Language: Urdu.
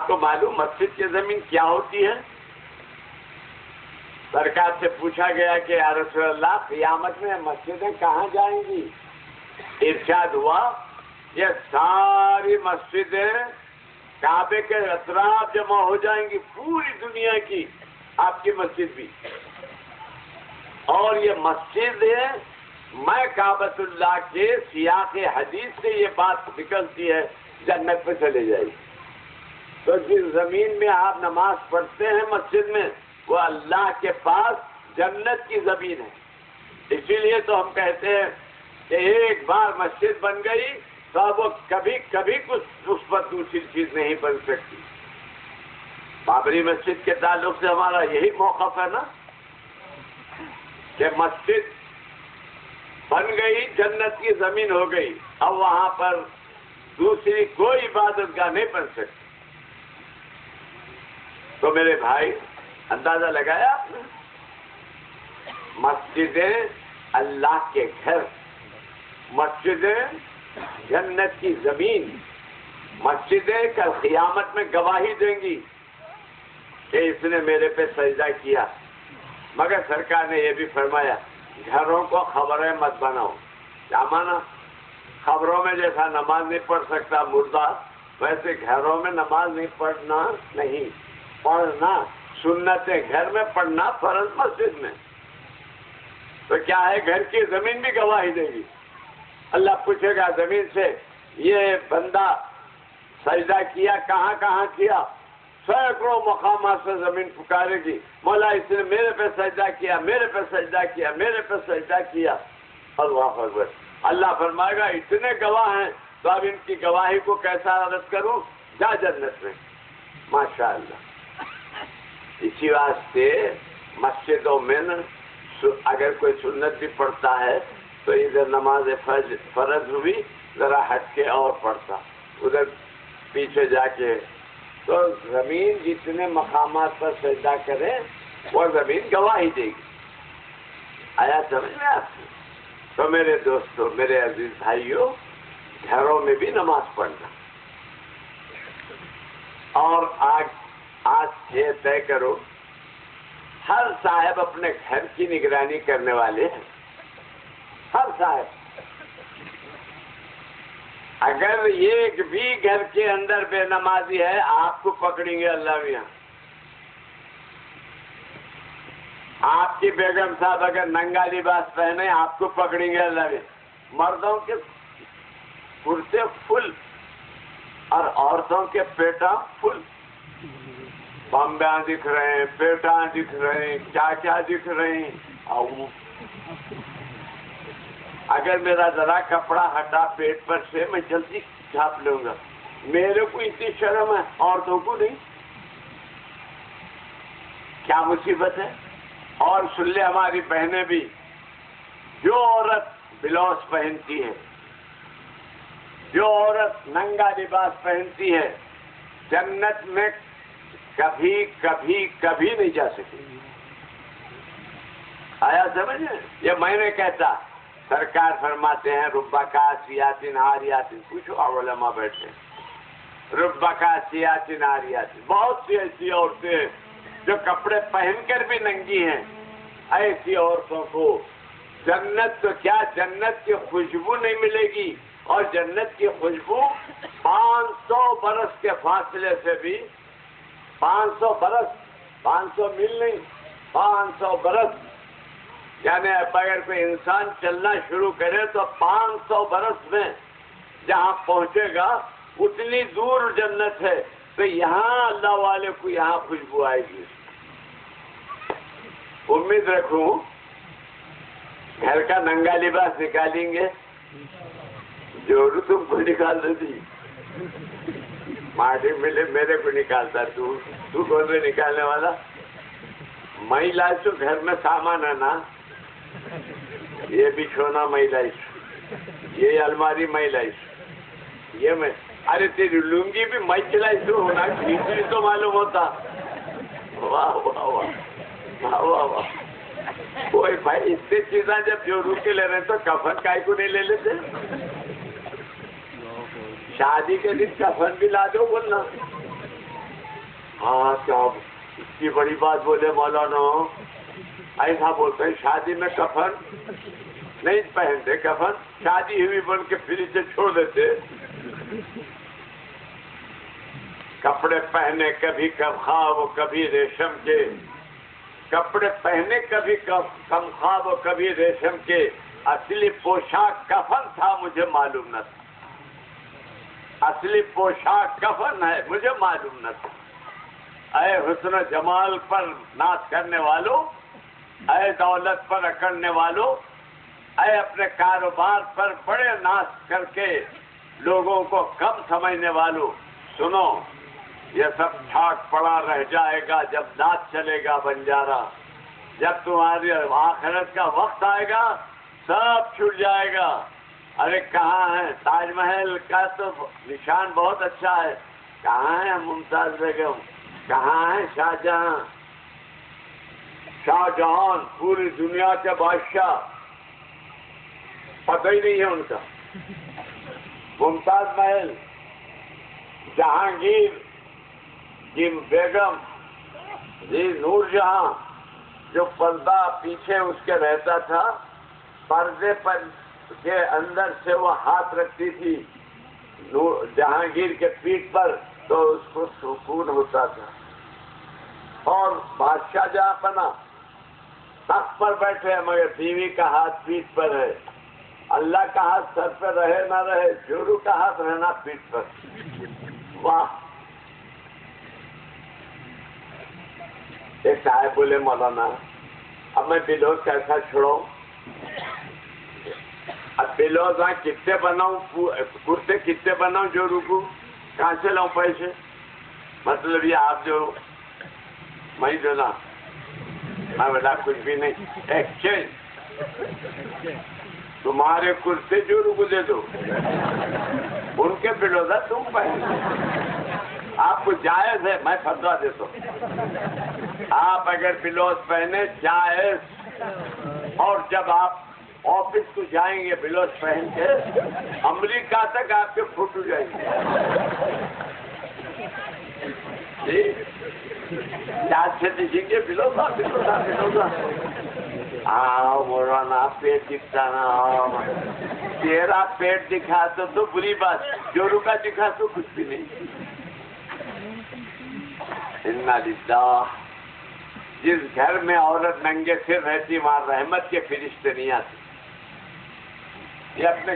آپ کو معلوم مسجد کی زمین کیا ہوتی ہے؟ سرکار سے پوچھا گیا کہ یا رسول اللہ قیامت میں مسجدیں کہاں جائیں گی؟ ارشاد ہوا یہ ساری مسجدیں کعبے کے اطراف جمع ہو جائیں گی، پوری دنیا کی آپ کی مسجد بھی، اور یہ مسجد ہے میں کعبۃ اللہ کے سیاق حدیث سے یہ بات نکلتی ہے جنت پہ چلے جائے گی۔ تو جس زمین میں آپ نماز پڑھتے ہیں مسجد میں، وہ اللہ کے پاس جنت کی زمین ہے۔ اسی لیے تو ہم کہتے ہیں کہ ایک بار مسجد بن گئی تو اب وہ کبھی کبھی کچھ اس پر دوسری چیز نہیں بن سکتی۔ بابری مسجد کے تعلق سے ہمارا یہی موقف ہے نا کہ مسجد بن گئی، جنت کی زمین ہو گئی، اب وہاں پر دوسری کوئی عبادت گاہ نہیں بن سکتی۔ تو میرے بھائی اندازہ لگایا آپ نے؟ مسجدیں اللہ کے گھر، مسجدیں جنت کی زمین، مسجدیں کل قیامت میں گواہی دیں گی کہ اس نے میرے پہ سجدہ کیا۔ مگر سرکار نے یہ بھی فرمایا گھروں کو خبریں مت بناؤ۔ کیا مانا؟ خبروں میں جیسا نماز نہیں پڑھ سکتا مردہ، ویسے گھروں میں نماز نہیں پڑھنا سنت ہے، گھر میں پڑھنا فرض مسجد میں۔ تو کیا ہے، گھر کی زمین بھی گواہی دے گی۔ اللہ پوچھے گا زمین سے یہ بندہ سجدہ کیا، کہاں کہاں کیا؟ سینکڑوں مقامات سے زمین پکارے گی مولا اس نے میرے پہ سجدہ کیا، میرے پہ سجدہ کیا، میرے پہ سجدہ کیا۔ اللہ اکبر۔ اللہ فرمائے گا اتنے گواہ ہیں تو اب ان کی گواہی کو کیسا رد کروں؟ جا جنت میں۔ ماشاءاللہ۔ اسی واسطے مسجدوں میں اگر کوئی سنت بھی پڑھتا ہے تو ادھر نماز فرض ہوئی ذرا ہٹ کے اور پڑھتا، ادھر پیچھے جا کے، تو زمین جتنے مقامات پر سجدہ کرے وہ زمین گواہی دے گی۔ آیا سمجھ میں آپ کو؟ تو میرے دوستوں، میرے عزیز بھائیوں، گھروں میں بھی نماز پڑھنا، اور آج یہ طے کرو ہر صاحب اپنے گھر کی نگرانی کرنے والے ہیں۔ ہر صاحب اگر ایک بھی گھر کے اندر بے نمازی ہے آپ کو پکڑیں گے اللہ میاں۔ آپ کی بیگم صاحب اگر ننگا لباس پہنے آپ کو پکڑیں گے اللہ میاں۔ مردوں کے کرتے فل اور عورتوں کے پیٹا فل، بمبیاں دکھ رہے ہیں، پیٹاں دکھ رہے ہیں، کیا کیا دکھ رہے ہیں۔ اگر میرا ذرا کپڑا ہٹا پیٹ پر سے میں جلدی چھاپ لوں گا۔ میرے کو اتنی شرم ہے، عورتوں کو نہیں۔ کیا مصیبت ہے؟ اور سن لے ہماری بہنیں بھی، جو عورت بلاؤز پہنتی ہے، جو عورت ننگا لباس پہنتی ہے، جنت میں کبھی کبھی کبھی نہیں جا سکے۔ آیا سمجھ؟ یہ میں نے کہتا، سرکار فرماتے ہیں ربا کاسیاتن عاریاتن، پوچھو علماء بیٹھے، ربا کاسیاتن عاریاتن، بہت سی ایسی عورتیں جو کپڑے پہن کر بھی ننگی ہیں، ایسی عورتوں کو جنت تو کیا جنت کی خوشبو نہیں ملے گی، اور جنت کی خوشبو 500 برس کے فاصلے سے بھی، 500 برس، 500 میل نہیں، 500 برس، یعنی اگر کوئی انسان چلنا شروع کرے تو 500 برس میں جہاں پہنچے گا اتنی دور جنت ہے۔ تو یہاں اللہ والے کو یہاں خوشبو آئے گی۔ امید رکھوں گھر کا ننگا لباس نکالیں گے، جو تم کو نکال دیتی، ماٹی ملے میرے کو نکالتا، تو کون سے نکالنے والا؟ میں لائش گھر میں سامان ہے نا، یہ بچھونا میں لائش، یہ الماری میں لائش، یہ میں، ارے تیری لنگی بھی میں چلائی تو ہونا، کسی تو معلوم ہوتا۔ واہ واہ واہ واہ واہ واہ۔ کوئی بھائی اتنی چیزیں جب جو روکے لے رہے تو کفن کائی کو نہیں لے لیتے؟ شادی کے دن کفن بھی لا دو بولنا، ہاں کیا اتنی بڑی بات بولے مولانا، ایسا بولتے ہیں شادی میں کفن نہیں پہنتے، کفن شادی ہوئی بن کے پھر اسے چھوڑ دیتے. کپڑے پہنے کبھی کم خواب و کبھی ریشم کے، کپڑے پہنے کبھی کم خواب و کبھی ریشم کے، اصلی پوشاک کفن تھا مجھے معلوم نہ تھا. اصلی پوشاک کفن ہے مجھے معلوم نہ تھا. اے حسن و جمال پر ناز کرنے والوں، اے دولت پر اکڑنے والوں، اے اپنے کاروبار پر بڑے ناز کر کے لوگوں کو کم سمجھنے والوں، سنو یہ سب ٹھاک پڑا رہ جائے گا جب دانت چلے گا بنجارا. جب تمہاری آخرت کا وقت آئے گا سب چھوٹ جائے گا. ارے کہاں ہے تاج محل کا تو نشان بہت اچھا ہے، کہاں ہے ممتاز بیگم، کہاں ہے شاہجہاں، شاہ جہان پوری دنیا کے بادشاہ، پتہ ہی نہیں ہے ان کا. ممتاز محل، جہانگیر جی بیگم جی نور جہاں، جو پردہ پیچھے اس کے رہتا تھا، پردے پر کے اندر سے وہ ہاتھ رکھتی تھی جہانگیر کے پیٹھ پر تو اس کو سکون ہوتا تھا. اور بادشاہ جہاں پنا تخت پر بیٹھے مگر بیوی کا ہاتھ پیٹھ پر ہے. اللہ کا ہاتھ سر پہ رہے نہ رہے، جورو کا ہاتھ رہنا پیٹھ پر. واہ. ایک صاحب بولے مولانا اب میں بلوز کیسا چھوڑوں؟ اب بلوز کتنے بناؤں، کرتے کتنے بناؤں جو رکو، کہاں سے لاؤں پیسے؟ مطلب یہ آپ جو میں جو نا میں بیٹا کچھ بھی نہیں، ایکسچینج تمہارے کرتے جو رکو دے دو، ان کے بلوزہ تم پہن. آپ کو جائز ہے، میں فتویٰ دیتا ہوں، آپ اگر بلوز پہنے جائز. اور جب آپ آفس کو جائیں گے بلوز پہن کے، امریکہ تک آپ کے فوٹو جائیں گے. جی یاد سے دیجیے گے بلوزہ بلوزہ بلوزہ. مولانا پیٹ دکھتا نا، تیرا پیٹ دکھا تو بری بات، جورو کا دکھا تو کچھ بھی نہیں. انا للہ. جس گھر میں عورت ننگے سر رہتی وہاں رحمت کے فرشتے نہیں آتے. یہ اپنے